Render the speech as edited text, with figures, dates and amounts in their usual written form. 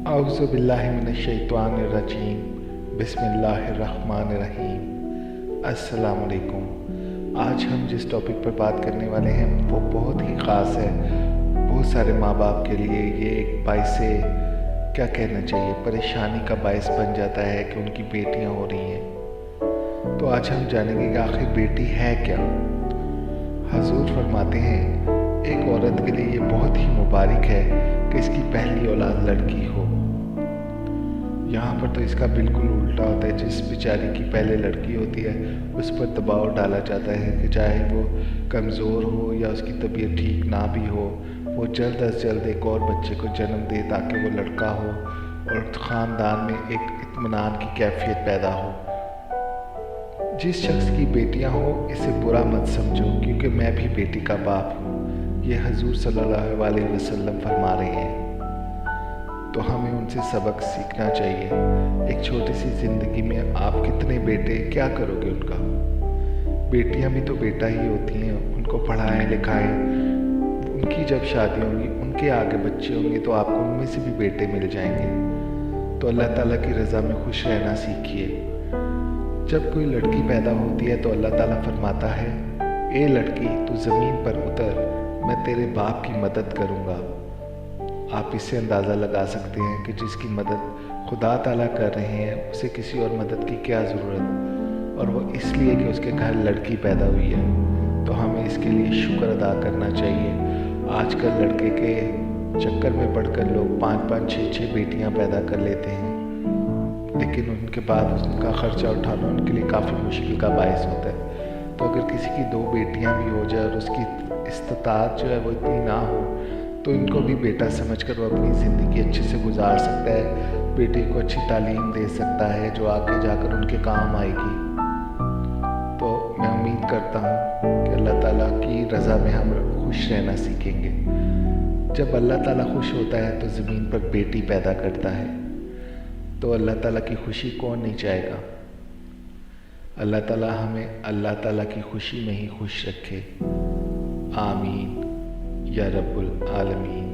अऊज़ु बिल्लाहि मिनश्शैतानिर्रजीम बिस्मिल्लाहिर्रहमानिर्रहीम। अस्सलामु अलैकुम। आज हम जिस टॉपिक पर बात करने वाले हैं वो बहुत ही ख़ास है। बहुत सारे माँ बाप के लिए ये एक बाइस क्या कहना चाहिए परेशानी का बाइस बन जाता है कि उनकी बेटियाँ हो रही हैं। तो आज हम जानेंगे कि आखिर बेटी है क्या। हजूर फरमाते हैं एक औरत के लिए ये बहुत ही मुबारक है कि इसकी पहली औलाद लड़की हो। यहाँ पर तो इसका बिल्कुल उल्टा होता है। जिस बेचारी की पहले लड़की होती है उस पर दबाव डाला जाता है कि चाहे वो कमज़ोर हो या उसकी तबीयत ठीक ना भी हो, वो जल्द अज जल्द एक और बच्चे को जन्म दे ताकि वो लड़का हो और ख़ानदान में एक इत्मीनान की कैफियत पैदा हो। जिस शख्स की बेटियां हो इसे बुरा मत समझो, क्योंकि मैं भी बेटी का बाप हूँ। ये हजूर सल्लल्लाहु अलैहि वसल्लम फरमा रहे हैं। तो हमें उनसे सबक सीखना चाहिए। एक छोटी सी ज़िंदगी में आप कितने बेटे क्या करोगे उनका। बेटियां भी तो बेटा ही होती हैं, उनको पढ़ाएं लिखाएं। उनकी जब शादी होगी उनके आगे बच्चे होंगे तो आपको उनमें से भी बेटे मिल जाएंगे। तो अल्लाह ताला की रज़ा में खुश रहना सीखिए। जब कोई लड़की पैदा होती है तो अल्लाह ताला फरमाता है, ए लड़की तू ज़मीन पर उतर, मैं तेरे बाप की मदद करूँगा। आप इससे अंदाज़ा लगा सकते हैं कि जिसकी मदद खुदा ताला कर रहे हैं उसे किसी और मदद की क्या ज़रूरत, और वो इसलिए कि उसके घर लड़की पैदा हुई है। तो हमें इसके लिए शुक्र अदा करना चाहिए। आजकल लड़के के चक्कर में पड़कर लोग 5-5, 6-6 बेटियां पैदा कर लेते हैं, लेकिन उनके बाद उनका ख़र्चा उठाना उनके लिए काफ़ी मुश्किल का बायस होता है। तो अगर किसी की 2 बेटियां भी हो जाए और उसकी इस्तिताअत जो है वो इतनी ना हो तो इनको भी बेटा समझकर वो अपनी ज़िंदगी अच्छे से गुजार सकता है, बेटे को अच्छी तालीम दे सकता है जो आगे जाकर उनके काम आएगी। तो मैं उम्मीद करता हूँ कि अल्लाह ताला की रज़ा में हम खुश रहना सीखेंगे। जब अल्लाह ताला खुश होता है तो ज़मीन पर बेटी पैदा करता है, तो अल्लाह ताला की खुशी कौन नहीं चाहेगा। अल्लाह ताला हमें अल्लाह ताला की खुशी में ही खुश रखे। आमीन या रब्बुल आलमीन।